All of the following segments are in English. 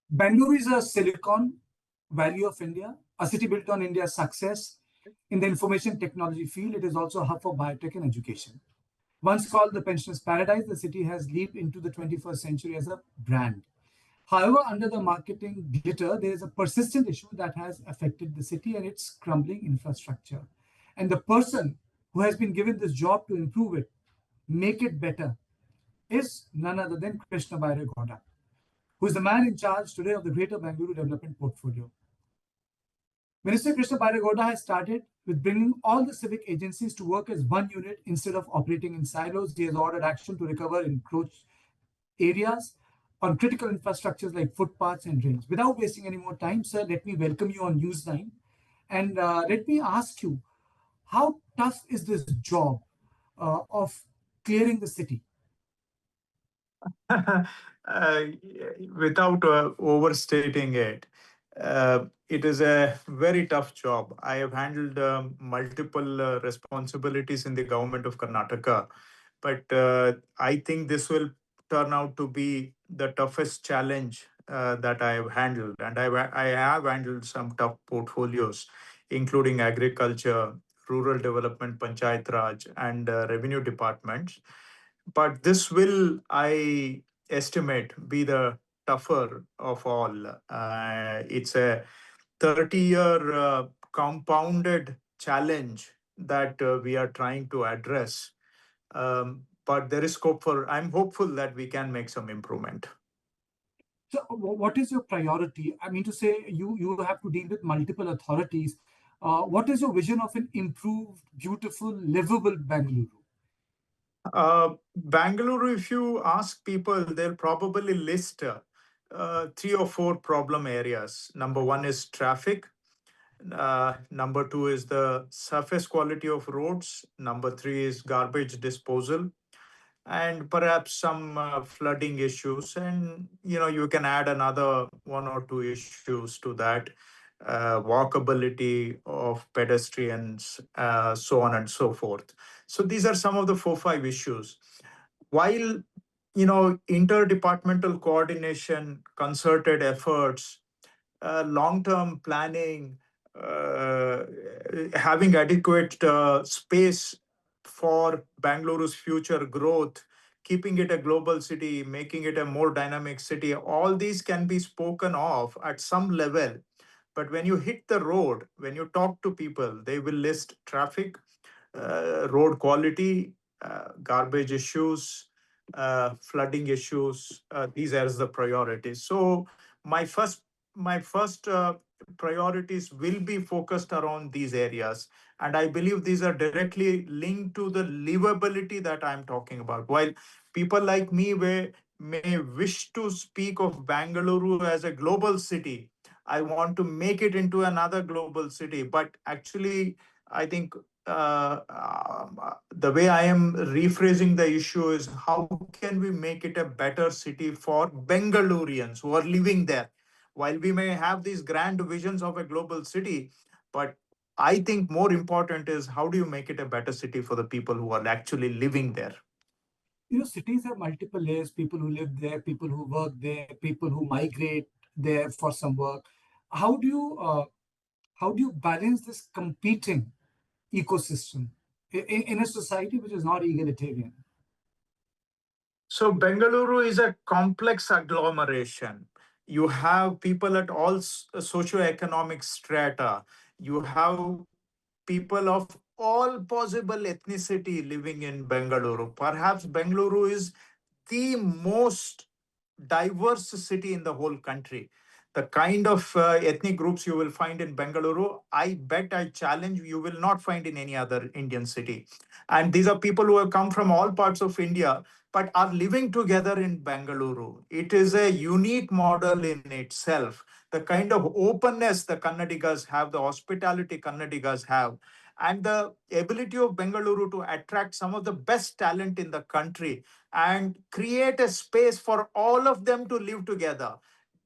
Bangalore is a Silicon Valley of India, a city built on India's success in the information technology field. It is also a hub for biotech and education. Once called the pensioners' paradise, the city has leaped into the 21st century as a brand. However, under the marketing glitter, there is a persistent issue that has affected the city and its crumbling infrastructure. And the person who has been given this job to improve it, make it better, is none other than Krishna Byre Gowda, who is the man in charge today of the Greater Bengaluru Development Portfolio. Minister Krishna Byre Gowda has started with bringing all the civic agencies to work as one unit instead of operating in silos. He has ordered action to recover encroached areas on critical infrastructures like footpaths and drains. Without wasting any more time, sir, let me welcome you on News9. And let me ask you, how tough is this job of clearing the city? Without overstating it, it is a very tough job. I have handled multiple responsibilities in the government of Karnataka, but I think this will turn out to be the toughest challenge that I have handled. And I have handled some tough portfolios, including agriculture, rural development, panchayat raj, and revenue departments. But this will, I estimate, be the tougher of all. It's a 30-year compounded challenge that we are trying to address. But there is scope for, I'm hopeful that we can make some improvement. So what is your priority? I mean to say, you have to deal with multiple authorities. What is your vision of an improved, beautiful, livable Bengaluru? Bangalore, if you ask people, they'll probably list 3 or 4 problem areas. Number one is traffic. Number two is the surface quality of roads. Number three is garbage disposal, and perhaps some flooding issues. And you can add another 1 or 2 issues to that, walkability of pedestrians, so on and so forth. So these are some of the 4, 5 issues. While interdepartmental coordination, concerted efforts, long-term planning, having adequate space for Bangaluru's future growth, keeping it a global city, making it a more dynamic city, all these can be spoken of at some level. But when you hit the road, when you talk to people, they will list traffic, road quality, garbage issues, flooding issues. These are the priorities. So my first priorities will be focused around these areas, and I believe these are directly linked to the livability that I'm talking about. While people like me may wish to speak of Bangalore as a global city, I want to make it into another global city. But actually, I think the way I am rephrasing the issue is, how can we make it a better city for Bengalurians who are living there? While we may have these grand visions of a global city, but I think more important is, how do you make it a better city for the people who are actually living there? Cities have multiple layers: people who live there, people who work there, people who migrate there for some work. How do you balance this competing ecosystem in a society which is not egalitarian? So Bengaluru is a complex agglomeration. You have people at all socioeconomic strata. You have people of all possible ethnicity living in Bengaluru. Perhaps Bengaluru is the most diverse city in the whole country. The kind of ethnic groups you will find in Bengaluru, I challenge, you will not find in any other Indian city. And these are people who have come from all parts of India, but are living together in Bengaluru. It is a unique model in itself. The kind of openness the Kannadigas have, the hospitality Kannadigas have, and the ability of Bengaluru to attract some of the best talent in the country and create a space for all of them to live together.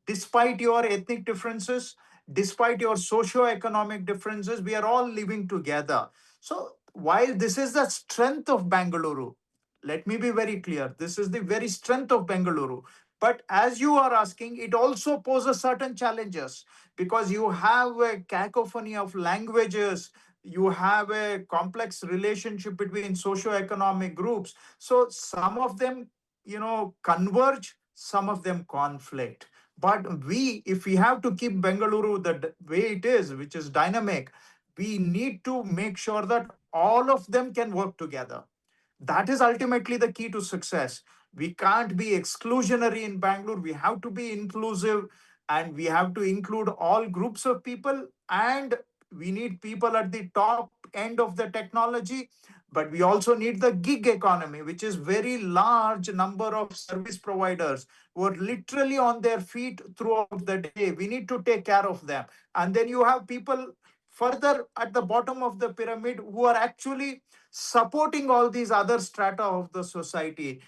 Despite your ethnic differences, despite your socio-economic differences, we are all living together. So while this is the strength of Bengaluru, let me be very clear, this is the very strength of Bengaluru. But as you are asking, it also poses certain challenges because you have a cacophony of languages, you have a complex relationship between socio-economic groups. So some of them, converge, some of them conflict. But if we have to keep Bengaluru the way it is, which is dynamic, we need to make sure that all of them can work together. That is ultimately the key to success. We can't be exclusionary in Bangalore. We have to be inclusive, and we have to include all groups of people, and we need people at the top end of the technology, but we also need the gig economy, which is very large number of service providers who are literally on their feet throughout the day. We need to take care of them. And then you have people further at the bottom of the pyramid who are actually supporting all these other strata of the society.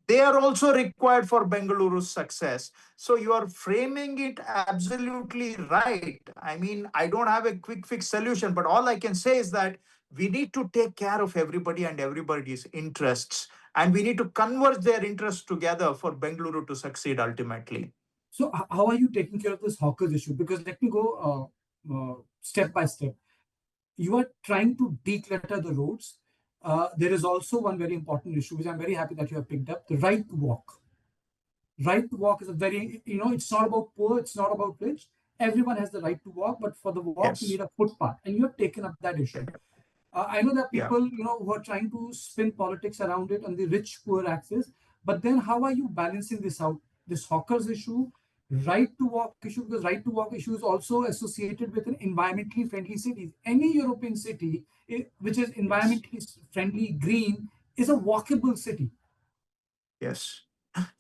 They are also required for Bengaluru's success. So you are framing it absolutely right. I mean, I don't have a quick fix solution, but all I can say is that we need to take care of everybody and everybody's interests, and we need to converge their interests together for Bengaluru to succeed ultimately. So how are you taking care of this hawkers issue? Because let me go step by step. You are trying to declutter the roads. There is also one very important issue, which I'm very happy that you have picked up: the right to walk. Right to walk is a very, it's not about poor, it's not about rich. Everyone has the right to walk, but for the walk, you Yes. need a footpath, and you have taken up that issue. I know that Yeah. people, who are trying to spin politics around it on the rich-poor axis, but then how are you balancing this out? This hawkers issue, right to walk issue, because right to walk issue is also associated with an environmentally friendly cities. Any European city which is environmentally friendly, green, is a walkable city. Yes.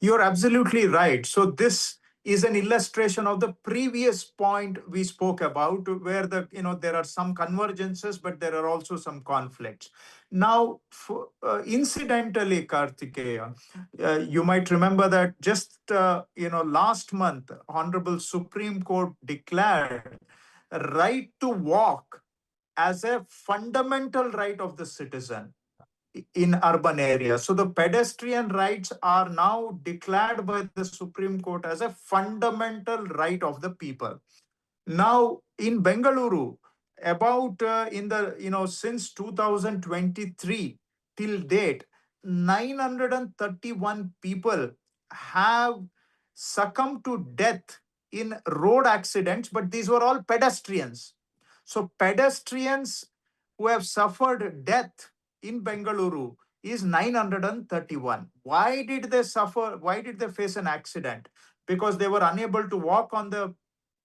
You're absolutely right. So this is an illustration of the previous point we spoke about, where there are some convergences, but there are also some conflicts. Now, incidentally, Kartikeya, you might remember that just last month, Honorable Supreme Court declared right to walk as a fundamental right of the citizen in urban areas. So the pedestrian rights are now declared by the Supreme Court as a fundamental right of the people. Now in Bengaluru, about in the since 2023 till date, 931 people have succumbed to death in road accidents, but these were all pedestrians. So pedestrians who have suffered death in Bengaluru is 931. Why did they suffer? Why did they face an accident? Because they were unable to walk on the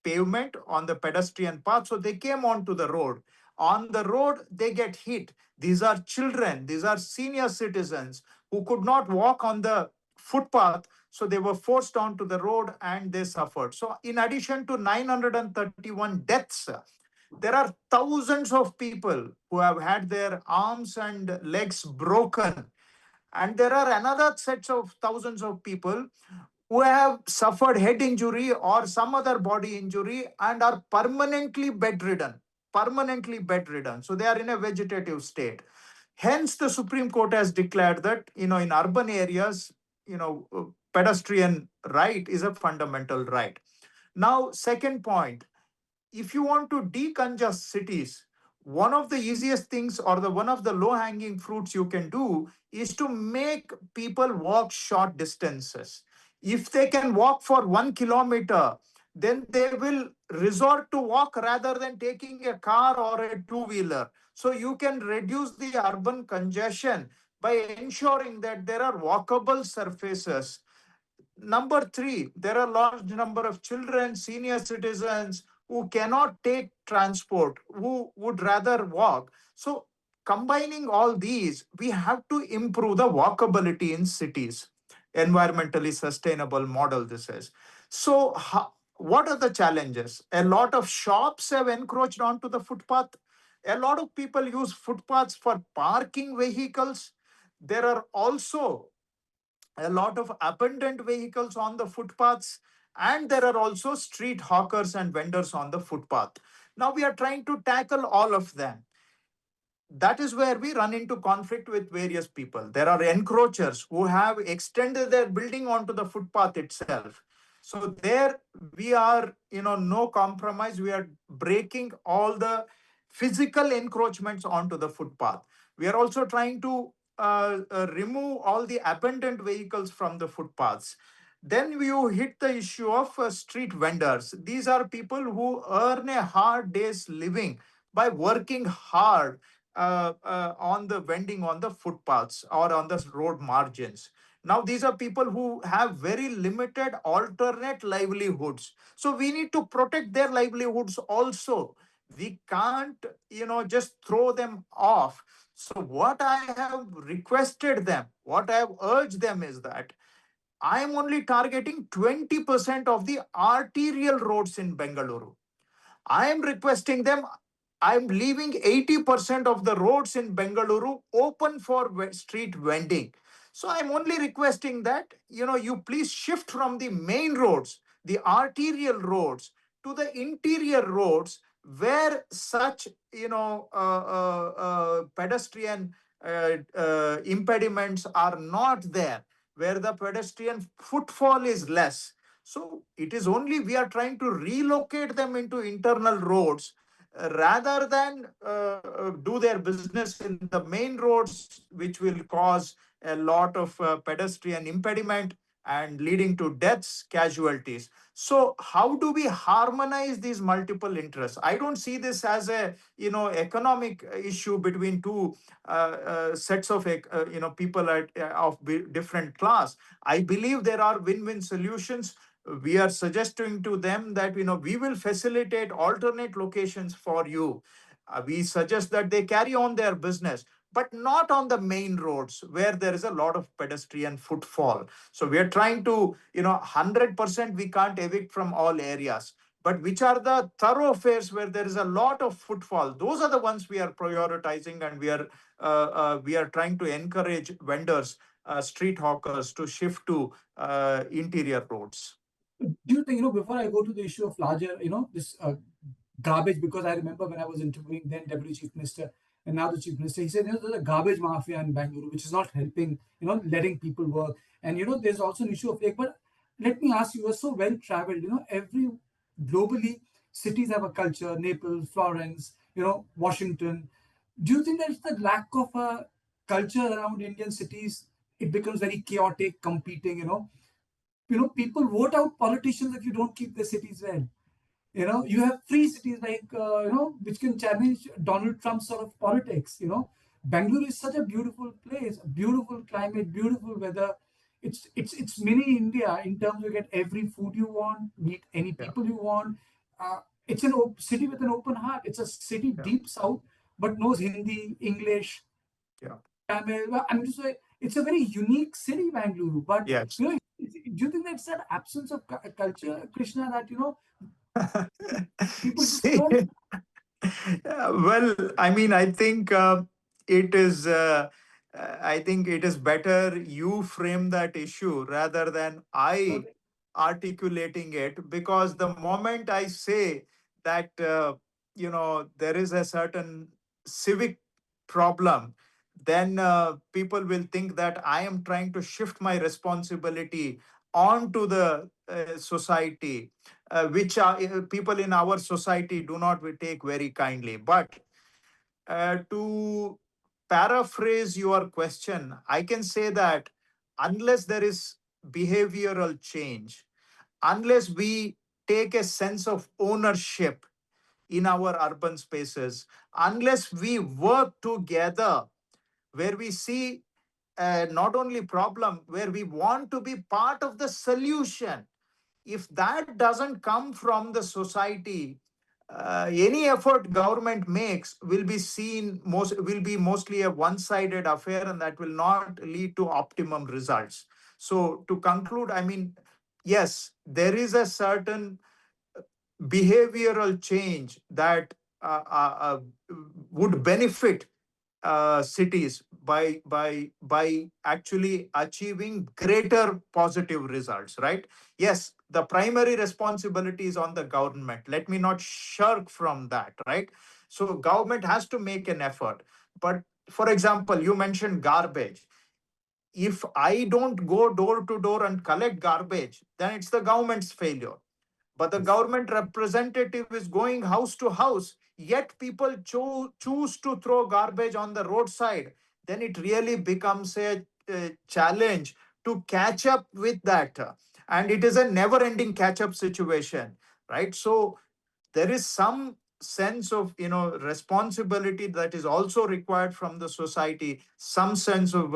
pavement, on the pedestrian path, so they came onto the road. On the road, they get hit. These are children, these are senior citizens who could not walk on the footpath, so they were forced onto the road and they suffered. So in addition to 931 deaths, there are thousands of people who have had their arms and legs broken. And there are another sets of thousands of people who have suffered head injury or some other body injury and are permanently bedridden. Permanently bedridden. So they are in a vegetative state. Hence, the Supreme Court has declared that, in urban areas, pedestrian right is a fundamental right. Now, second point, if you want to decongest cities, one of the easiest things or one of the low hanging fruits you can do is to make people walk short distances. If they can walk for 1 kilometer, then they will resort to walk rather than taking a car or a two-wheeler. So you can reduce the urban congestion by ensuring that there are walkable surfaces. Number three, there are large number of children, senior citizens who cannot take transport, who would rather walk. So combining all these, we have to improve the walkability in cities. Environmentally sustainable model this is. So what are the challenges? A lot of shops have encroached onto the footpath. A lot of people use footpaths for parking vehicles. There are also a lot of abundant vehicles on the footpaths, and there are also street hawkers and vendors on the footpath. Now we are trying to tackle all of them. that is where we run into conflict with various people. There are encroachers who have extended their building onto the footpath itself. So there we are, no compromise. We are breaking all the physical encroachments onto the footpath. We are also trying to remove all the abandoned vehicles from the footpaths. Then you hit the issue of street vendors. These are people who earn a hard day's living by working hard on the vending on the footpaths or on the road margins. Now, these are people who have very limited alternate livelihoods. So we need to protect their livelihoods also. We can't, just throw them off. So what I have requested them, what I have urged them is that I am only targeting 20% of the arterial roads in Bengaluru. I am requesting them. I'm leaving 80% of the roads in Bengaluru open for street vending. So I'm only requesting that, you please shift from the main roads, the arterial roads, to the interior roads where such, pedestrian impediments are not there, where the pedestrian footfall is less. So it is only we are trying to relocate them into internal roads rather than do their business in the main roads, which will cause a lot of pedestrian impediment and leading to deaths, casualties. So how do we harmonize these multiple interests? I don't see this as a economic issue between two sets of people of different class. I believe there are win-win solutions. We are suggesting to them that we will facilitate alternate locations for you. We suggest that they carry on their business, but not on the main roads where there is a lot of pedestrian footfall. So we are trying to 100% we can't evict from all areas, but which are the thoroughfares where there is a lot of footfall, those are the ones we are prioritizing, and we are trying to encourage vendors, street hawkers, to shift to interior roads. Do you think, before I go to the issue of larger, this garbage, because I remember when I was interviewing then Deputy Chief Minister and now the Chief Minister, he said, there's a garbage mafia in Bangalore, which is not helping, letting people work. And, there's also an issue of like, but let me ask you, you're so well traveled, globally, cities have a culture, Naples, Florence, Washington. Do you think there's the lack of a culture around Indian cities? It becomes very chaotic, competing, people vote out politicians if you don't keep the cities well. You have free cities like, which can challenge Donald Trump's sort of politics. Bangalore is such a beautiful place, beautiful climate, beautiful weather. It's mini India in terms of get every food you want, meet any people you want. It's a city with an open heart. It's a city deep south, but knows Hindi, English, Tamil. I'm just saying, it's a very unique city, Bangalore. But do you think that's that absence of culture, Krishna, that people just don't? Well, I mean, I think it is. I think it is better you frame that issue rather than I articulating it, because the moment I say that there is a certain civic problem, then people will think that I am trying to shift my responsibility onto the society, which people in our society do not take very kindly. But to paraphrase your question, I can say that unless there is behavioral change, unless we take a sense of ownership in our urban spaces, unless we work together, where we see not only problem, where we want to be part of the solution, if that doesn't come from the society, any effort government makes will be mostly a one-sided affair, and that will not lead to optimum results. So to conclude, I mean, yes, there is a certain behavioral change that would benefit cities by actually achieving greater positive results, right? Yes, the primary responsibility is on the government. Let me not shirk from that, right? So government has to make an effort. But for example, you mentioned garbage. If I don't go door to door and collect garbage, then it's the government's failure. But the government representative is going house to house, yet people choose to throw garbage on the roadside. Then it really becomes a challenge to catch up with that. And it is a never ending catch up situation, right? So there is some sense of responsibility that is also required from the society, some sense of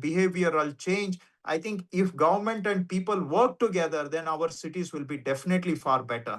behavioral change. I think if government and people work together, then our cities will be definitely far better.